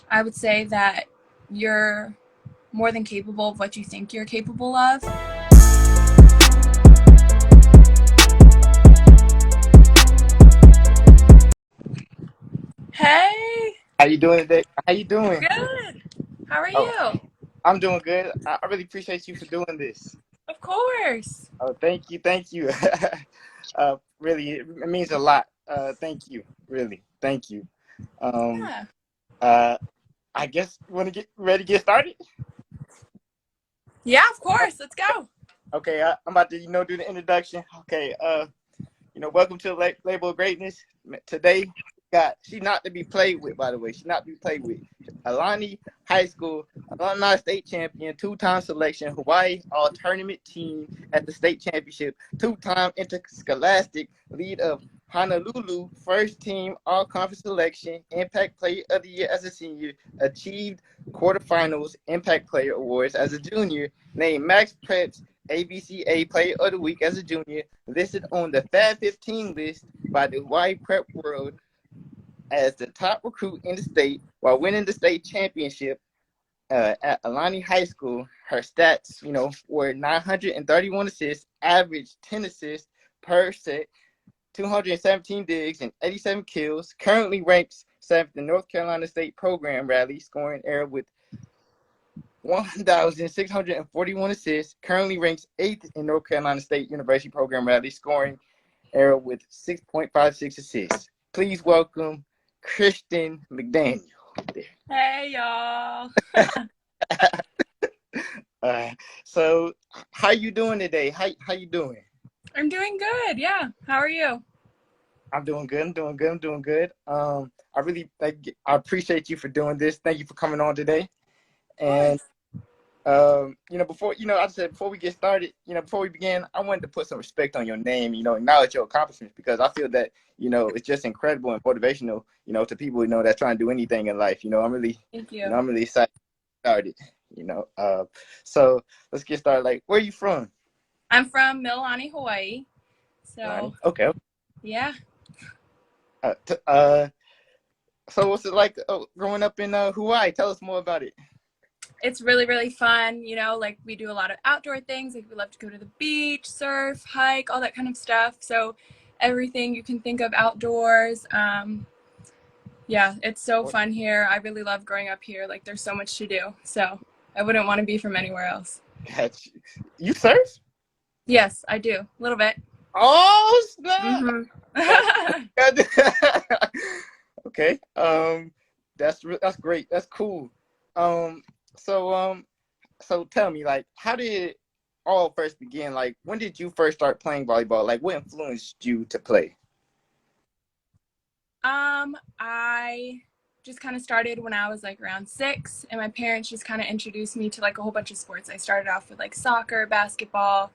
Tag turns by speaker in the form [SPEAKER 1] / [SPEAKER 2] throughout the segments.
[SPEAKER 1] I would say that you're more than capable of what you think you're capable of. Hey,
[SPEAKER 2] How you doing today? How you doing?
[SPEAKER 1] good. How are
[SPEAKER 2] Oh,
[SPEAKER 1] you?
[SPEAKER 2] I'm doing good. I really appreciate you for doing this.
[SPEAKER 1] Of course.
[SPEAKER 2] Oh, thank you. Really, it means a lot. Thank you, really, thank you. Um,
[SPEAKER 1] Yeah.
[SPEAKER 2] uh, I guess you want to get ready to get started.
[SPEAKER 1] Yeah, of course. Let's go.
[SPEAKER 2] Okay, I'm about to do the introduction. Okay, welcome to the label of greatness. Today, got she not to be played with. By the way, she not to be played with. Alani High School alumni state champion, two-time selection, Hawaii All Tournament team at the state championship, two-time interscholastic lead of Honolulu, first team All Conference selection, Impact Player of the Year as a senior, achieved quarterfinals Impact Player awards as a junior, named Max Preps ABCA Player of the Week as a junior, listed on the Fab 15 list by the Hawaii Prep World as the top recruit in the state while winning the state championship at Alani High School. Her stats, were 931 assists, average 10 assists per set, 217 digs, and 87 kills. Currently ranks 7th in North Carolina State Program Rally, scoring air with 1,641 assists. Currently ranks 8th in North Carolina State University Program Rally, scoring air with 6.56 assists. Please welcome Kristen McDaniel.
[SPEAKER 1] Hey, y'all.
[SPEAKER 2] uh, so, how you doing today? How you doing?
[SPEAKER 1] I'm doing good. Yeah. How are you?
[SPEAKER 2] I'm doing good. I'm doing good. I'm doing good. I really I appreciate you for doing this. Thank you for coming on today.
[SPEAKER 1] Of
[SPEAKER 2] And
[SPEAKER 1] course.
[SPEAKER 2] before I said before we get started, before we begin, I wanted to put some respect on your name. Acknowledge your accomplishments because I feel that it's just incredible and motivational. To people that trying to do anything in life. I'm really,
[SPEAKER 1] Thank you.
[SPEAKER 2] I'm really excited to start it. So let's get started. Like, where are you from?
[SPEAKER 1] I'm from Mililani, Hawaii. So,
[SPEAKER 2] Lonnie. Okay.
[SPEAKER 1] yeah.
[SPEAKER 2] Uh, t- uh, so what's it like growing up in Hawaii? Tell us more about it.
[SPEAKER 1] It's really, really fun. Like we do a lot of outdoor things. Like we love to go to the beach, surf, hike, all that kind of stuff. So, everything you can think of outdoors. Yeah, it's so fun here. I really love growing up here. Like there's so much to do. So, I wouldn't want to be from anywhere else.
[SPEAKER 2] You surf?
[SPEAKER 1] Yes, I do. A little bit.
[SPEAKER 2] Oh snap!
[SPEAKER 1] Mhm.
[SPEAKER 2] Okay. That's great. That's cool. Um. So So tell me, like, how did it all first begin? Like, when did you first start playing volleyball? Like, what influenced you to play?
[SPEAKER 1] I just kind of started when I was like around 6, and my parents just kind of introduced me to like a whole bunch of sports. I started off with like soccer, basketball,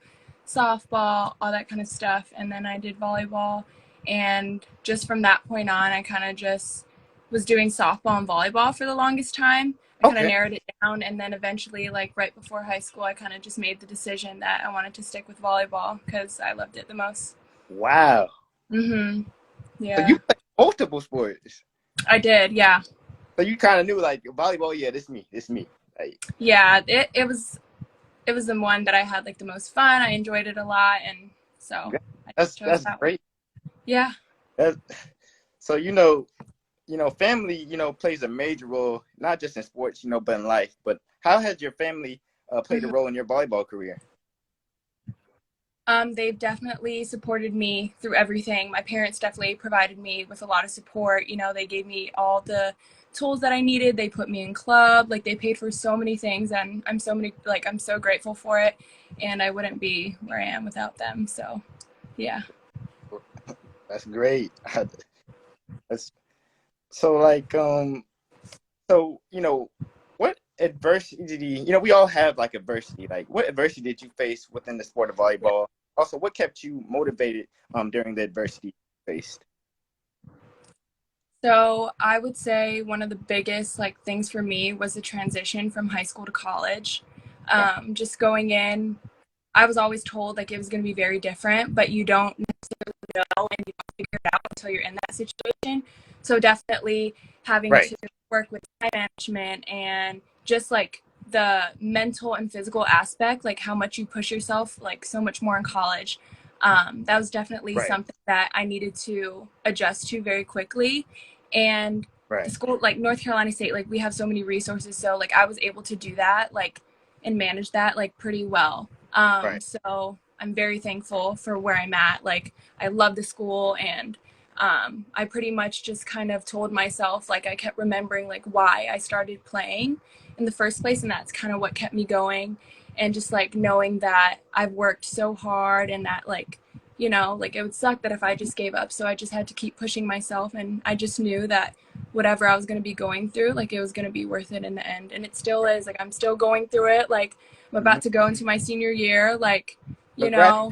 [SPEAKER 1] softball, all that kind of stuff, and then I did volleyball. And just from that point on, I kind of just was doing softball and volleyball for the longest time. I kind of
[SPEAKER 2] Okay.
[SPEAKER 1] narrowed it down, and then eventually, like right before high school, I kind of just made the decision that I wanted to stick with volleyball because I loved it the most.
[SPEAKER 2] Wow.
[SPEAKER 1] Mhm.
[SPEAKER 2] So you
[SPEAKER 1] Yeah.
[SPEAKER 2] play multiple sports.
[SPEAKER 1] I did. Yeah.
[SPEAKER 2] So you kind of knew, like, volleyball. Yeah, this me. This me. Like,
[SPEAKER 1] Yeah, it was the one that I had like the most fun. I enjoyed it a lot, and so I just chose
[SPEAKER 2] that's
[SPEAKER 1] that one.
[SPEAKER 2] great.
[SPEAKER 1] Yeah.
[SPEAKER 2] That's, so family, plays a major role not just in sports, but in life. But how has your family played a
[SPEAKER 1] Mhm.
[SPEAKER 2] role in your volleyball career?
[SPEAKER 1] They've definitely supported me through everything. My parents definitely provided me with a lot of support. They gave me all the tools that I needed. They put me in club. Like they paid for so many things, and I'm so grateful for it. And I wouldn't be where I am without them. So, yeah.
[SPEAKER 2] That's great. That's so like so what adversity, we all have like adversity. Like what adversity did you face within the sport of volleyball? Also, what kept you motivated during the adversity you faced?
[SPEAKER 1] So I would say one of the biggest like things for me was the transition from high school to college.
[SPEAKER 2] Okay.
[SPEAKER 1] Just going in, I was always told like it was going to be very different, but you don't know and you don't figure it out until you're in that situation. So definitely having
[SPEAKER 2] Right.
[SPEAKER 1] to work with time management and just like the mental and physical aspect, like how much you push yourself, like so much more in college. That was definitely
[SPEAKER 2] Right.
[SPEAKER 1] something that I needed to adjust to very quickly. And the
[SPEAKER 2] Right.
[SPEAKER 1] school, like North Carolina State, like we have so many resources. So like I was able to do that, like, and manage that like pretty well.
[SPEAKER 2] Right.
[SPEAKER 1] So I'm very thankful for where I'm at. Like I love the school, and I pretty much just kind of told myself, like I kept remembering like why I started playing in the first place, and that's kind of what kept me going. And just like knowing that I've worked so hard, and that like, you know, like it would suck that if I just gave up. So I just had to keep pushing myself, and I just knew that whatever I was going to be going through, like it was going to be worth it in the end. And it still is. Like I'm still going through it. Like I'm
[SPEAKER 2] Mhm.
[SPEAKER 1] about to go into my senior year. Like, you know,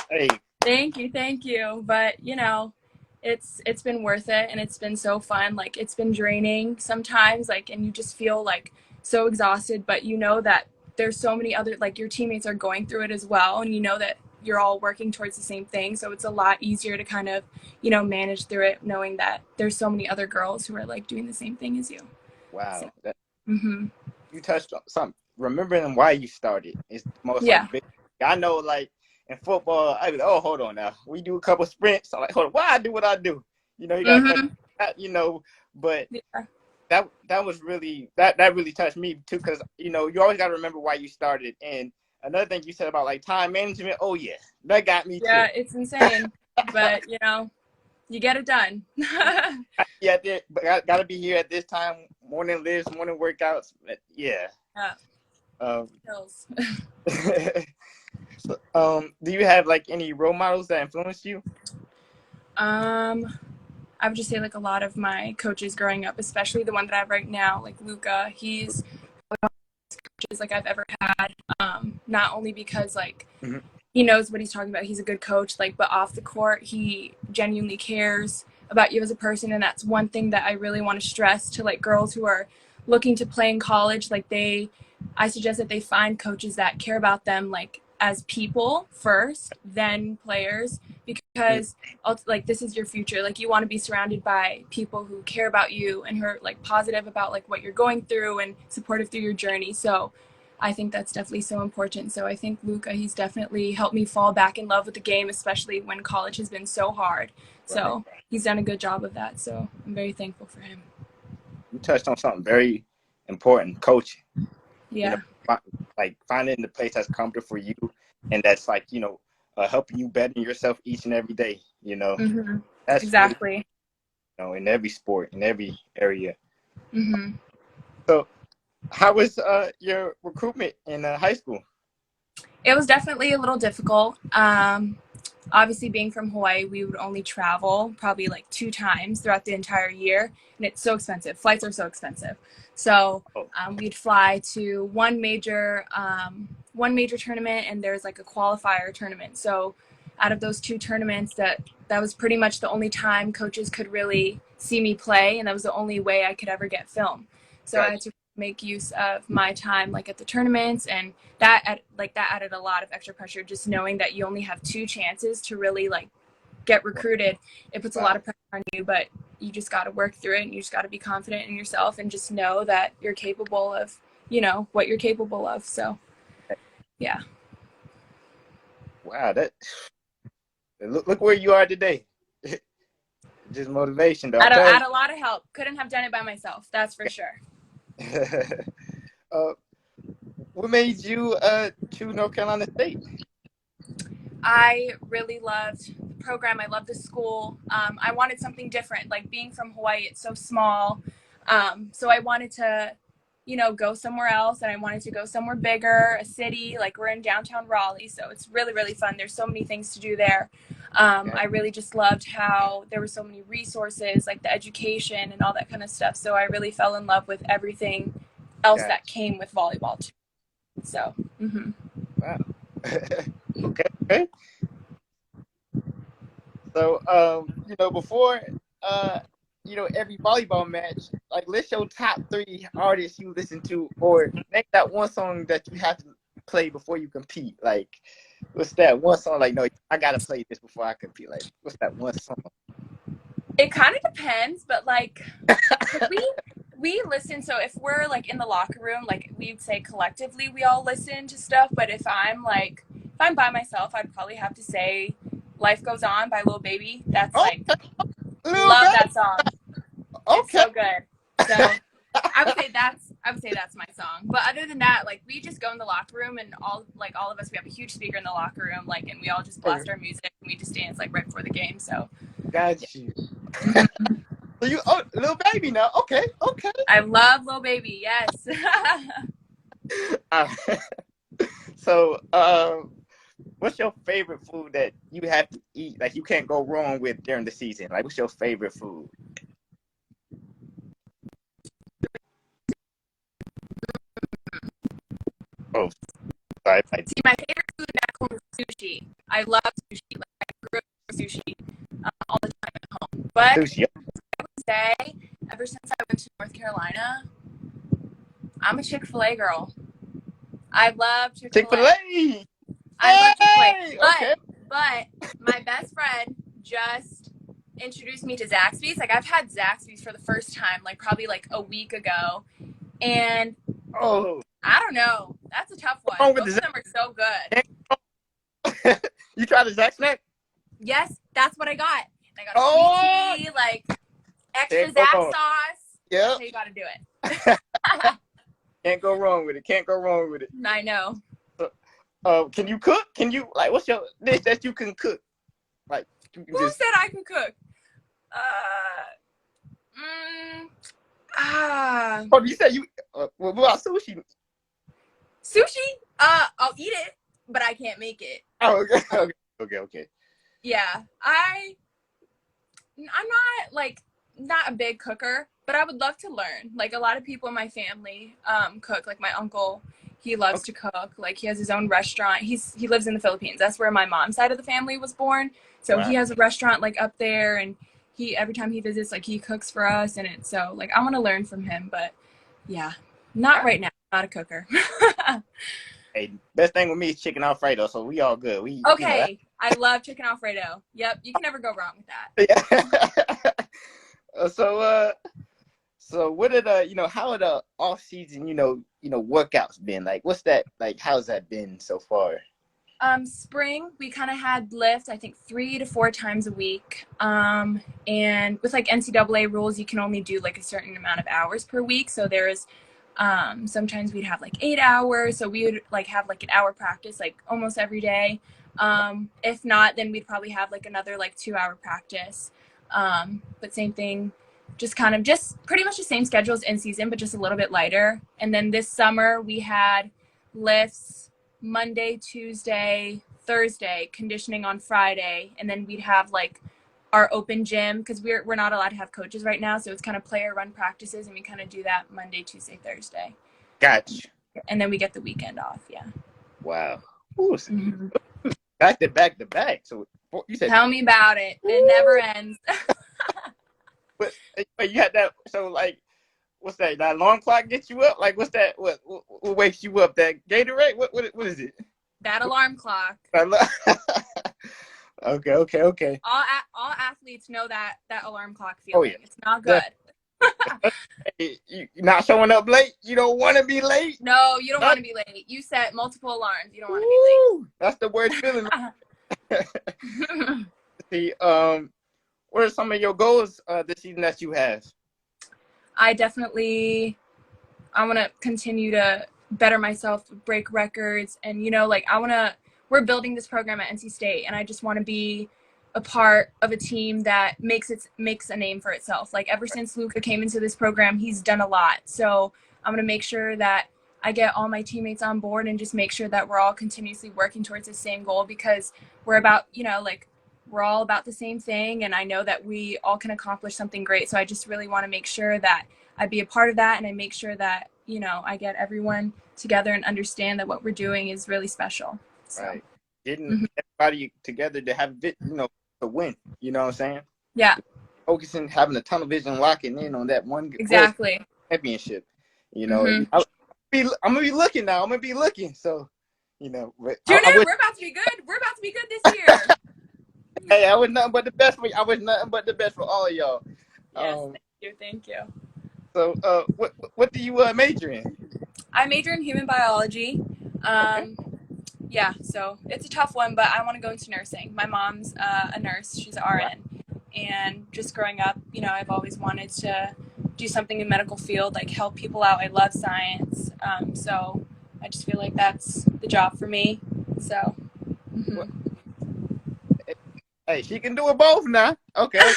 [SPEAKER 2] Congratulations. Hey.
[SPEAKER 1] thank you. But you know, it's been worth it, and it's been so fun. Like it's been draining sometimes, like, and you just feel like so exhausted, but you know that there's so many other, like your teammates are going through it as well, and you know that you're all working towards the same thing. So it's a lot easier to kind of, you know, manage through it, knowing that there's so many other girls who are like doing the same thing as you. So,
[SPEAKER 2] Wow.
[SPEAKER 1] mm-hmm.
[SPEAKER 2] You touched on something. Remembering why you started is the most
[SPEAKER 1] Yeah.
[SPEAKER 2] like big. I know, like in football, I be like, oh, hold on now. We do a couple sprints. I'm like, hold on, why I do what I do? You know, you got a couple,
[SPEAKER 1] Mm-hmm.
[SPEAKER 2] you know, but
[SPEAKER 1] Yeah.
[SPEAKER 2] that was really that really touched me too, because you know you always got to remember why you started. And another thing you said about like time management, oh yeah, that got me
[SPEAKER 1] Yeah,
[SPEAKER 2] too.
[SPEAKER 1] it's insane, but you know, you get it done.
[SPEAKER 2] Yeah, but got to be here at this time. Morning lifts, morning workouts. Yeah.
[SPEAKER 1] Yeah.
[SPEAKER 2] Um,
[SPEAKER 1] Hills.
[SPEAKER 2] so, do you have like any role models that influenced you?
[SPEAKER 1] I would just say like a lot of my coaches growing up, especially the one that I have right now, like Luca. He's coaches like I've ever had. Not only because like
[SPEAKER 2] Mhm.
[SPEAKER 1] he knows what he's talking about, he's a good coach, like, but off the court, he genuinely cares about you as a person, and that's one thing that I really want to stress to like girls who are looking to play in college. Like I suggest that they find coaches that care about them like as people first, then players, because like this is your future. Like you want to be surrounded by people who care about you and who are like positive about like what you're going through and supportive through your journey. So I think that's definitely so important. So I think Luca, he's definitely helped me fall back in love with the game, especially when college has been so hard.
[SPEAKER 2] Right.
[SPEAKER 1] So he's done a good job of that. So I'm very thankful for him.
[SPEAKER 2] You touched on something very important, coaching. You know,
[SPEAKER 1] Yeah.
[SPEAKER 2] like finding the place that's comfortable for you, and that's like helping you better yourself each and every day. You know,
[SPEAKER 1] Mm-hmm.
[SPEAKER 2] that's really
[SPEAKER 1] Exactly.
[SPEAKER 2] in every sport, in every area.
[SPEAKER 1] Mm-hmm.
[SPEAKER 2] So, how was your recruitment in high school?
[SPEAKER 1] It was definitely a little difficult. Obviously, being from Hawaii, we would only travel probably like 2 times throughout the entire year, and it's so expensive. Flights are so expensive. So
[SPEAKER 2] Oh,
[SPEAKER 1] we'd fly to one major tournament, and there's like a qualifier tournament. So out of those 2 tournaments, that was pretty much the only time coaches could really see me play, and that was the only way I could ever get film. So I had
[SPEAKER 2] gotcha.
[SPEAKER 1] to make use of my time like at the tournaments, and that added a lot of extra pressure, just knowing that you only have 2 chances to really like get recruited. It puts a lot
[SPEAKER 2] Wow.
[SPEAKER 1] of pressure on you, but you just got to work through it, and you just got to be confident in yourself and just know that you're capable of, you know, what you're capable of. So yeah.
[SPEAKER 2] Wow. That look where you are today. Just motivation, though. I tell
[SPEAKER 1] Add
[SPEAKER 2] you.
[SPEAKER 1] a lot of help. Couldn't have done it by myself, that's for sure.
[SPEAKER 2] uh, what made you choose North Carolina State?
[SPEAKER 1] I really loved the program. I loved the school. I wanted something different. Like being from Hawaii, it's so small. So I wanted to, you know, go somewhere else, and I wanted to go somewhere bigger, a city. Like we're in downtown Raleigh, so it's really, really fun. There's so many things to do there.
[SPEAKER 2] Yeah,
[SPEAKER 1] I really just loved how there were so many resources, like the education and all that kind of stuff. So I really fell in love with everything else that
[SPEAKER 2] gotcha.
[SPEAKER 1] came with volleyball too. So, mm-hmm.
[SPEAKER 2] Wow. Okay. Okay. So, before, uh, every volleyball match, like, list your top 3 artists you listen to, or name that one song that you have to play before you compete. Like, what's that one song? Like, no, I gotta play this before I compete. Like, what's that one song?
[SPEAKER 1] It kind of depends, but like, could we we listen. So if we're like in the locker room, like we'd say collectively, we all listen to stuff. But if I'm by myself, I'd probably have to say "Life Goes On" by Lil Baby. That's
[SPEAKER 2] Oh,
[SPEAKER 1] like,
[SPEAKER 2] little
[SPEAKER 1] love
[SPEAKER 2] baby.
[SPEAKER 1] that song. It's
[SPEAKER 2] Okay.
[SPEAKER 1] so good. So I would say that's my song. But other than that, like we just go in the locker room and all of us, we have a huge speaker in the locker room, like, and we all just blast our music and we just dance like right before the game. So
[SPEAKER 2] Got you.
[SPEAKER 1] mhm.
[SPEAKER 2] So you, little baby now. Okay, okay.
[SPEAKER 1] I love Lil Baby. Yes.
[SPEAKER 2] Uh, so, what's your favorite food that you have to eat? Like you can't go wrong with during the season. Like, what's your favorite food? Oh, sorry.
[SPEAKER 1] See, my favorite food back home is sushi. I love sushi. Like I grew up with sushi all the time at home. But
[SPEAKER 2] Sushi.
[SPEAKER 1] I would say, ever since I went to North Carolina, I'm a Chick-fil-A girl. I love Chick-fil-A.
[SPEAKER 2] Chick-fil-A.
[SPEAKER 1] I love Chick-fil-A.
[SPEAKER 2] Hey, okay.
[SPEAKER 1] But my best friend just introduced me to Zaxby's. Like I've had Zaxby's for the first time, like probably like a week ago. And
[SPEAKER 2] Oh,
[SPEAKER 1] I don't know. That's a tough one.
[SPEAKER 2] wrong with
[SPEAKER 1] Both
[SPEAKER 2] the
[SPEAKER 1] of them are so good.
[SPEAKER 2] Zack? You tried the Zack snack?
[SPEAKER 1] Yes, that's what I got. I got a
[SPEAKER 2] Oh,
[SPEAKER 1] sweet tea, like extra
[SPEAKER 2] can't go
[SPEAKER 1] Zax
[SPEAKER 2] wrong.
[SPEAKER 1] sauce.
[SPEAKER 2] Yeah,
[SPEAKER 1] That's how you got to do it.
[SPEAKER 2] can't go wrong with it. Can't go wrong with it.
[SPEAKER 1] I know.
[SPEAKER 2] Can you cook? Can you like what's your dish that you can cook? Like you can
[SPEAKER 1] Who
[SPEAKER 2] just
[SPEAKER 1] said I could cook? Uh, mm, ah,
[SPEAKER 2] oh you said you what about sushi?
[SPEAKER 1] sushi. I'll eat it, but I can't make it.
[SPEAKER 2] Oh okay, okay.
[SPEAKER 1] Yeah, I'm not like not a big cooker, but I would love to learn. Like a lot of people in my family cook. Like my uncle, he loves
[SPEAKER 2] Okay.
[SPEAKER 1] to cook. Like he has his own restaurant. He lives in the Philippines. That's where my mom's side of the family was born. So
[SPEAKER 2] Wow.
[SPEAKER 1] he has a restaurant like up there, and he every time he visits, like he cooks for us, and it's so like I want to learn from him. But yeah, not right now. Not a cooker.
[SPEAKER 2] Hey, best thing with me is chicken Alfredo, so we all good. We
[SPEAKER 1] Okay, I love chicken Alfredo. Yep, you can never go wrong with that.
[SPEAKER 2] yeah. So what are the how are the off season workouts been like? What's that like? How's that been so far?
[SPEAKER 1] Spring, we kind of had lift, I think 3 to 4 times a week. And with like NCAA rules, you can only do like a certain amount of hours per week. So there's, sometimes we'd have like 8 hours. So we would like have like an hour practice, like almost every day. If not, then we'd probably have like another like 2 hour practice. But same thing, just pretty much the same schedule as in season, but just a little bit lighter. And then this summer we had lifts Monday, Tuesday, Thursday, conditioning on Friday, and then we'd have like our open gym because we're not allowed to have coaches right now, so it's kind of player run practices, and we kind of do that Monday, Tuesday, Thursday,
[SPEAKER 2] Gotcha.
[SPEAKER 1] and then we get the weekend off. Yeah.
[SPEAKER 2] Wow. Ooh,
[SPEAKER 1] Mm-hmm.
[SPEAKER 2] back to back to back. So you said,
[SPEAKER 1] Tell me about it. It never ends.
[SPEAKER 2] but you had that. So like, what's that? That alarm clock gets you up? Like, what's that? What wakes you up? That Gatorade? What is it?
[SPEAKER 1] That alarm clock.
[SPEAKER 2] Okay.
[SPEAKER 1] All athletes know that alarm clock
[SPEAKER 2] Oh
[SPEAKER 1] feeling.
[SPEAKER 2] yeah.
[SPEAKER 1] It's not good.
[SPEAKER 2] You're not showing up late. You don't want to be late.
[SPEAKER 1] No, you don't want to be late. You set multiple alarms. You don't want to
[SPEAKER 2] Woo! That's the worst feeling.
[SPEAKER 1] be late.
[SPEAKER 2] See, what are some of your goals this season that you have?
[SPEAKER 1] I want to continue to better myself, break records. And, we're building this program at NC State, and I just want to be a part of a team that makes a name for itself. Like ever since Luca came into this program, he's done a lot. So I'm going to make sure that I get all my teammates on board and just make sure that we're all continuously working towards the same goal, because we're about, we're all about the same thing. And I know that we all can accomplish something great. So I just really want to make sure that I be a part of that, and I make sure that, I get everyone together and understand that what we're doing is really special. So.
[SPEAKER 2] Right. Getting everybody together to have to win. You know what I'm saying?
[SPEAKER 1] Yeah.
[SPEAKER 2] Focusing, having a tunnel vision, locking in on that one
[SPEAKER 1] exactly
[SPEAKER 2] championship. I'm gonna be looking now. I'm gonna be looking. So,
[SPEAKER 1] Junior, we're about to be good. We're about to be good this year.
[SPEAKER 2] Hey, I was nothing but the best for you. I was nothing but the best for all of y'all.
[SPEAKER 1] Yes, thank you.
[SPEAKER 2] So, what do you major in?
[SPEAKER 1] I major in human biology.
[SPEAKER 2] Okay.
[SPEAKER 1] Um, yeah, so it's a tough one, but I want to go into nursing. My mom's a nurse, she's an
[SPEAKER 2] Wow.
[SPEAKER 1] RN. And just growing up, I've always wanted to do something in medical field, like help people out. I love science. So I just feel like that's the job for me. So,
[SPEAKER 2] Well,
[SPEAKER 1] mhm.
[SPEAKER 2] hey, she can do it both now. Okay.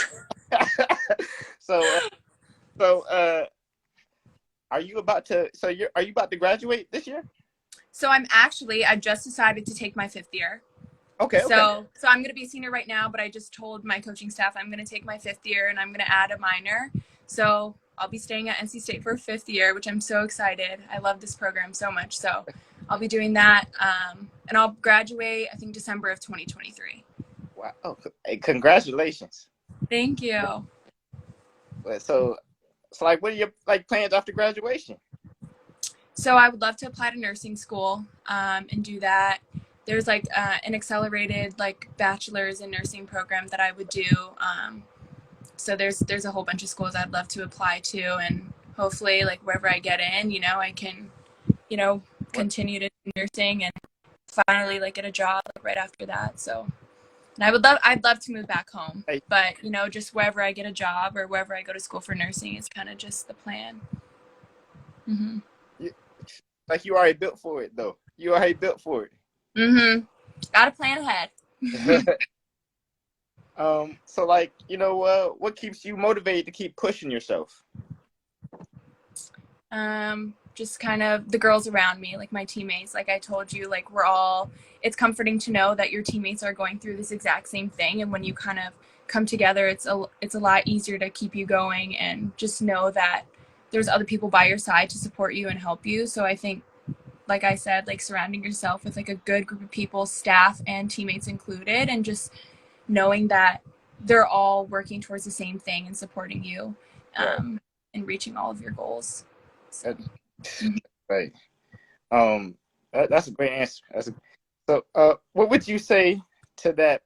[SPEAKER 2] Okay. so, so, are you about to? So, are you about to graduate this year?
[SPEAKER 1] So I just decided to take my 5th year.
[SPEAKER 2] Okay. Okay.
[SPEAKER 1] So I'm going to be a senior right now, but I just told my coaching staff I'm going to take my 5th year and I'm going to add a minor. So I'll be staying at NC State for a 5th year, which I'm so excited. I love this program so much. So I'll be doing that. And I'll graduate, I think, December of 2023.
[SPEAKER 2] Wow. Oh, hey, congratulations.
[SPEAKER 1] Thank you.
[SPEAKER 2] So, like, what are your like plans after graduation?
[SPEAKER 1] So I would love to apply to nursing school and do that. There's like an accelerated like bachelor's in nursing program that I would do. So there's a whole bunch of schools I'd love to apply to, and hopefully like wherever I get in, I can, you know,
[SPEAKER 2] What?
[SPEAKER 1] continue to do nursing and finally like get a job like, right after that. So, and I'd love to move back home,
[SPEAKER 2] Hey,
[SPEAKER 1] but just wherever I get a job or wherever I go to school for nursing is kind of just the plan. Mhm.
[SPEAKER 2] you, like you already built for it though. You already built for
[SPEAKER 1] Mhm. Got to plan ahead.
[SPEAKER 2] it. So like, what keeps you motivated to keep pushing yourself?
[SPEAKER 1] Just kind of the girls around me, like my teammates. Like I told you, like it's comforting to know that your teammates are going through this exact same thing. And when you kind of come together, it's a lot easier to keep you going and just know that there's other people by your side to support you and help you. So I think, like I said, like surrounding yourself with like a good group of people, staff and teammates included, and just knowing that they're all working towards the same thing and supporting you
[SPEAKER 2] Right.
[SPEAKER 1] and reaching all of your goals. So.
[SPEAKER 2] That's
[SPEAKER 1] Mhm.
[SPEAKER 2] right. That's a great answer. So, what would you say to that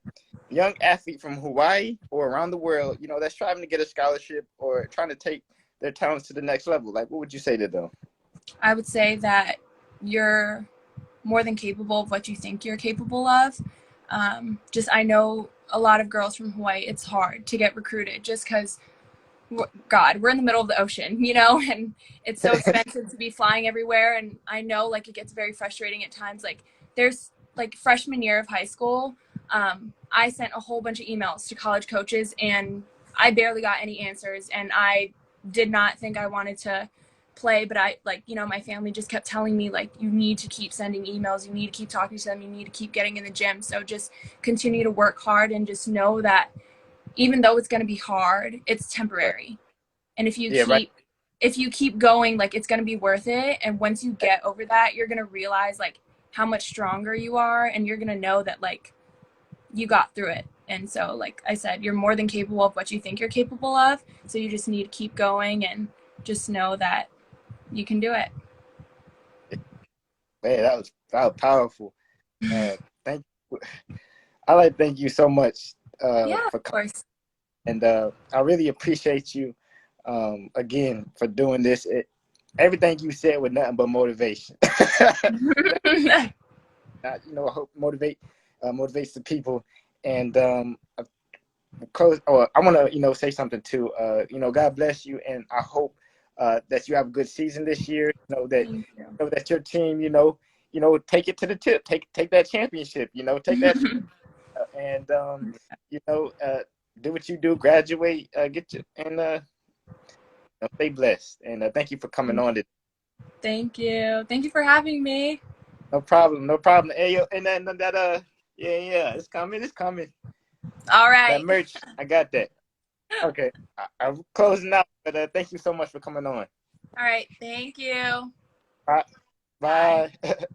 [SPEAKER 2] young athlete from Hawaii or around the world, that's striving to get a scholarship or trying to take their talents to the next level? Like, what would you say to them?
[SPEAKER 1] I would say that you're more than capable of what you think you're capable of. Just I know a lot of girls from Hawaii, it's hard to get recruited just because, God, we're in the middle of the ocean, and it's so expensive to be flying everywhere. And I know like it gets very frustrating at times. Like there's like freshman year of high school, I sent a whole bunch of emails to college coaches and I barely got any answers. And I did not think I wanted to play, but I like, my family just kept telling me like, you need to keep sending emails, you need to keep talking to them, you need to keep getting in the gym. So just continue to work hard and just know that even though it's going to be hard, it's
[SPEAKER 2] Right.
[SPEAKER 1] temporary. And
[SPEAKER 2] Yeah, right.
[SPEAKER 1] if you keep going, like it's going to be worth it. And once you get over that, you're going to realize like how much stronger you are and you're going to know that like you got through it. And so, like I said, you're more than capable of what you think you're capable of. So you just need to keep going and just know that you can do it.
[SPEAKER 2] Man, that was powerful. And thank you. I like to thank you so much
[SPEAKER 1] Yeah,
[SPEAKER 2] for
[SPEAKER 1] of
[SPEAKER 2] coming.
[SPEAKER 1] course.
[SPEAKER 2] And I really appreciate you again for doing this. Everything you said was nothing but motivation. I hope motivates the people. And close. Or I want to say something too. God bless you, and I hope that you have a good season this year.
[SPEAKER 1] Thank you.
[SPEAKER 2] That your team, take it to the tip. Take that championship. Take that and you know, uh, do what you do. Graduate, get you, and stay blessed. And thank you for coming on.
[SPEAKER 1] Thank you. Thank you for having me.
[SPEAKER 2] No problem. No problem. Hey, and then that yeah, it's coming. It's coming.
[SPEAKER 1] All
[SPEAKER 2] That
[SPEAKER 1] right.
[SPEAKER 2] merch, I got that. Okay, I'm closing out, but thank you so much for coming on.
[SPEAKER 1] All right. Thank you.
[SPEAKER 2] Bye.
[SPEAKER 1] Bye.
[SPEAKER 2] Bye.